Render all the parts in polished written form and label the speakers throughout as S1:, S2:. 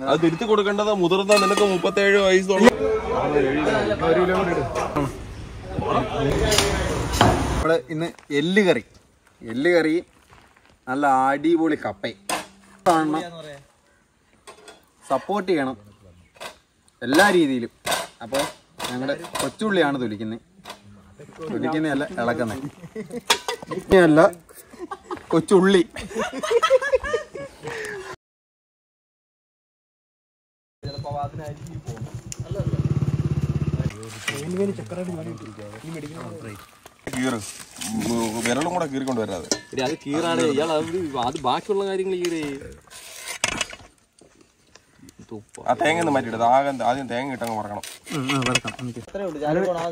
S1: അത് തിരുത്തി കൊടുക്കേണ്ടത് മുതിർന്ന നിനക്ക് 37 വയസ്സുള്ള.
S2: നമ്മള് ഇന്ന് എല്ല് കറി നല്ല അടിപൊളി കപ്പയും കാണണം. സപ്പോർട്ട് ചെയ്യണം എല്ലാ രീതിയിലും. അപ്പോൾ ഞങ്ങളുടെ കൊച്ചുള്ളിയാണ് തൊലിക്കുന്നതല്ല ഇളക്കുന്നത്. ഇനിയല്ല കൊച്ചുള്ളി.
S1: വിരലും കൂടെ കീറിക്കൊണ്ട് വരാതെ
S3: അത് കീറാണ് ഇയാൾ. അത് ബാക്കിയുള്ള കാര്യങ്ങൾ കീറി.
S1: ആ തേങ്ങ ഒന്ന് മാറ്റിയിടത്. ആദ്യം തേങ്ങ ഇട്ടങ്ങ് വറക്കണം.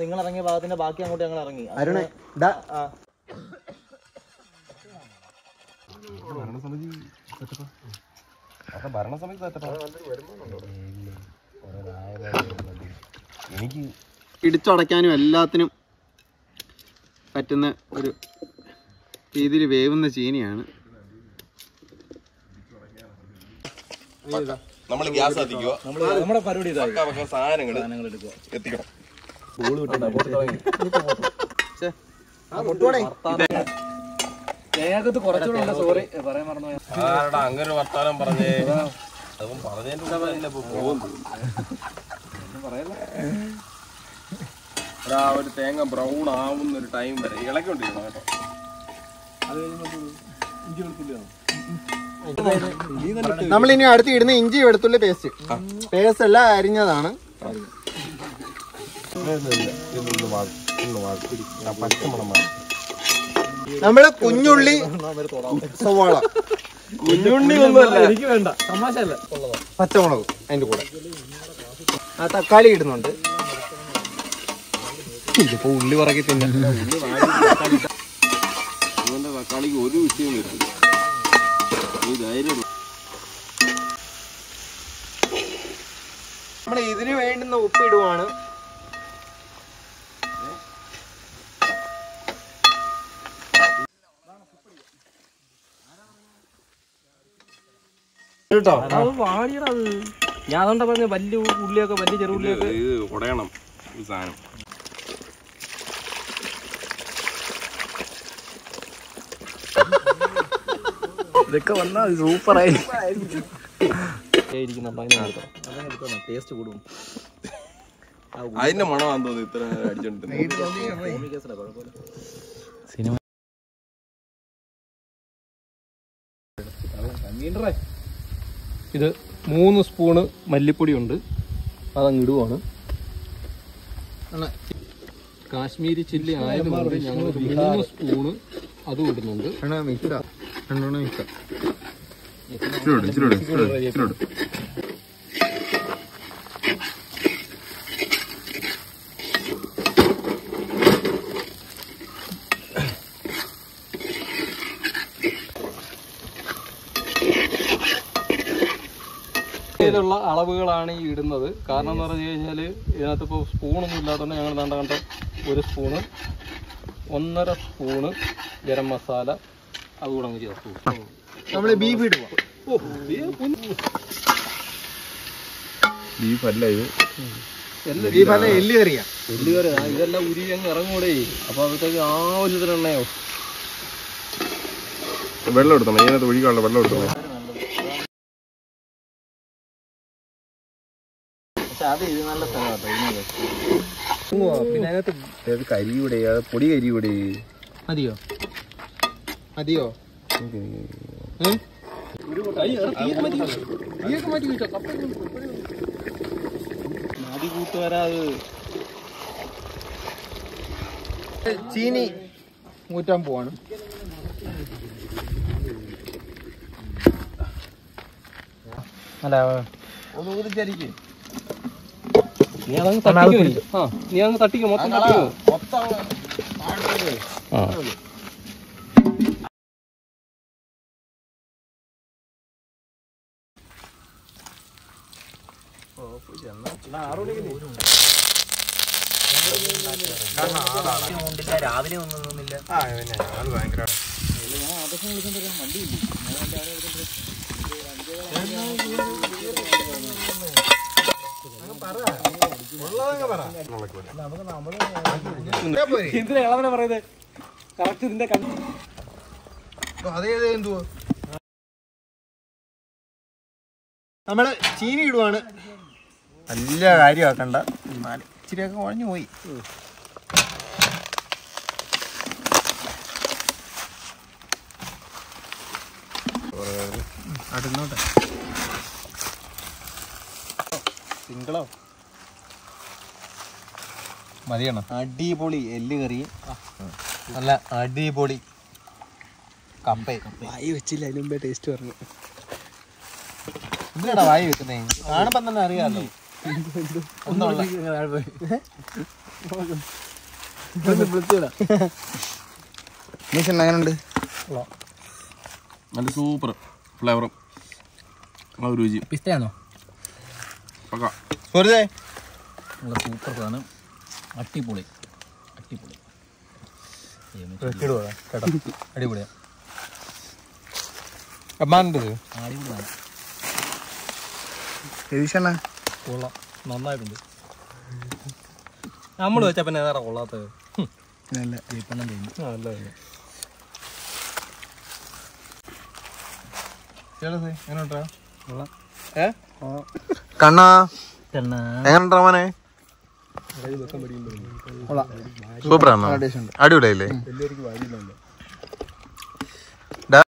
S4: നിങ്ങൾ ഇറങ്ങിയ ഭാഗത്തിന്റെ ബാക്കി അങ്ങോട്ട് ഞങ്ങൾ ഇറങ്ങി.
S2: അരുണേ
S1: ഭരണസമിതി എനിക്ക്
S2: ഇടിച്ചടയ്ക്കാനും എല്ലാത്തിനും പറ്റുന്ന ഒരു രീതിയിൽ വേവുന്ന ചീനിയാണ്.
S1: നമ്മൾ ഗ്യാസ് കത്തിക്കുക.
S4: നമ്മുടെ പരിപാടി
S1: സാധനങ്ങൾ എത്തിക്കണം. അങ്ങനെ വർത്താനം പറഞ്ഞേ. അതും പറഞ്ഞതിന്റെ കൂടെ തന്നെ പോകുന്നു. ഒരു തേങ്ങ ബ്രൗൺ ആവുന്ന ഒരു ടൈം വരെ ഇളക്കൊണ്ടിരിക്കണം കേട്ടോ.
S2: നമ്മളിനി അടുത്ത് ഇടുന്ന ഇഞ്ചി വെളുത്തുള്ളി പേസ്റ്റ് എല്ലാം അരിഞ്ഞതാണ്. നമ്മള് കുഞ്ഞുള്ളി സവാള
S1: കുഞ്ഞുണ്ണി ഒന്നുമല്ല,
S4: എനിക്ക് വേണ്ട, തമാശല്ല.
S2: പച്ചമുളക് അതിന്റെ കൂടെ ആ തക്കാളി ഇടുന്നുണ്ട്. ഇതിപ്പോ ഉള്ളി പറക്കി തിന്നെ
S1: തക്കാളിക്ക് ഒരു വിഷയം വരും. ഈ ധൈര്യം
S2: നമ്മൾ ഇതിന് വേണ്ടുന്ന ഉപ്പ് ഇടുവാണ്.
S4: ഞാൻ അതുകൊണ്ടാ പറഞ്ഞ വലിയ ഉള്ളിയൊക്കെ വലിയ ചെറുള്ളിയൊക്കെ
S1: ഇത് ഉടയണം ഈ സാധനം.
S4: ഇതൊക്കെ വന്നാൽ സൂപ്പറായി ടേസ്റ്റ് കൂടും.
S1: അതിന്റെ മണമാണെന്ന് തോന്നുന്നു ഇത്ര അടിച്ചോണ്ട്.
S3: ഇത് 3 സ്പൂണ് മല്ലിപ്പൊടി ഉണ്ട്, അതങ്ങ് ഇടുവാണ്. കാശ്മീരി ചില്ലി ആയതുകൊണ്ട് ഞങ്ങൾ 3 സ്പൂണ് അതും ഇടുന്നുണ്ട്. ഇതിലുള്ള അളവുകളാണ് ഈ ഇടുന്നത്. കാരണം എന്ന് പറഞ്ഞു കഴിഞ്ഞാൽ ഇതിനകത്ത് ഇപ്പോൾ സ്പൂണൊന്നും ഇല്ലാത്തതുകൊണ്ട് ഞങ്ങൾ കണ്ട 1 സ്പൂണ് 1.5 സ്പൂണ് ഗരം മസാല അതുകൂടെ അങ്ങ് ചേർത്തു.
S2: നമ്മള് ബീഫ് ഇടുക.
S1: ബീഫല്ല ഇത്,
S2: ബീഫല്ല എല്ല് കറിയാ.
S3: ഇതെല്ലാം ഉരി അങ്ങ് ഇറങ്ങൂടെ. അപ്പൊ അവിടത്തേക്ക് ആവശ്യത്തിന് എണ്ണയോ
S1: വെള്ളം എടുത്തണം. ഇതിനകത്ത് ഒഴിക്കാനുള്ള വെള്ളം എടുത്തണം.
S3: പിന്നെ അതിനകത്ത്
S1: കരിയൂടെ, പൊടി കരിയൂടെ.
S2: മതിയോ? ചീനി ഊറ്റാൻ പോവാണ്.
S4: അല്ല
S1: ഒന്ന് ഊതിച്ചരിക്കും.
S3: നീ അതങ്ങ് തട്ടിക്കോ. നീ അങ്ങ് തട്ടിക്കോ, മൊത്തം തട്ടിക്കോ.
S4: രാവിലെ ഒന്നും
S2: ഭയങ്കര
S3: എന്തിനാ ഇളവനെ പറയുന്നത് കറക്റ്റ് ഇതിന്റെ
S2: നമ്മള് ചീനി ഇടുവാണ്. നല്ല കാര്യമാക്കണ്ട, ഇച്ചിരിയൊക്കെ കുഴഞ്ഞു പോയി. അടുന്നോട്ടെ സിംഗിളോ മതിയണം. അടിപൊളി എല്ല് കറിയും നല്ല അടിപൊളി കപ്പയും.
S4: വായി വെച്ചില്ല, അതിന് മുമ്പേ ടേസ്റ്റ് പറഞ്ഞു.
S2: എന്തിനാടാ വായി വെക്കുന്നേ? കാണുമ്പോ തന്നെ അറിയാമല്ലോ.
S4: എങ്ങനെയുണ്ട്?
S1: നല്ല സൂപ്പർ ഫ്ലേവറും രുചി.
S4: പിസ്തയാണോ?
S2: വെറുതെ
S4: നല്ല സൂപ്പർ സാധനം. അടിപൊളി അടിപൊളി
S2: അടിപൊളിയാ. അമ്മാൻ്റെത്
S4: അടിപൊളിയാണ്.
S3: കൊള്ളാം, നന്നായിട്ടുണ്ട്. നമ്മൾ വെച്ചാ പിന്നെ ഏതാ കൊള്ളാത്തത്?
S2: കണ്ണാ എങ്ങനെണ്ടാ മോനെ? സൂപ്പറാണോ? അടിപൊളിയല്ലേ?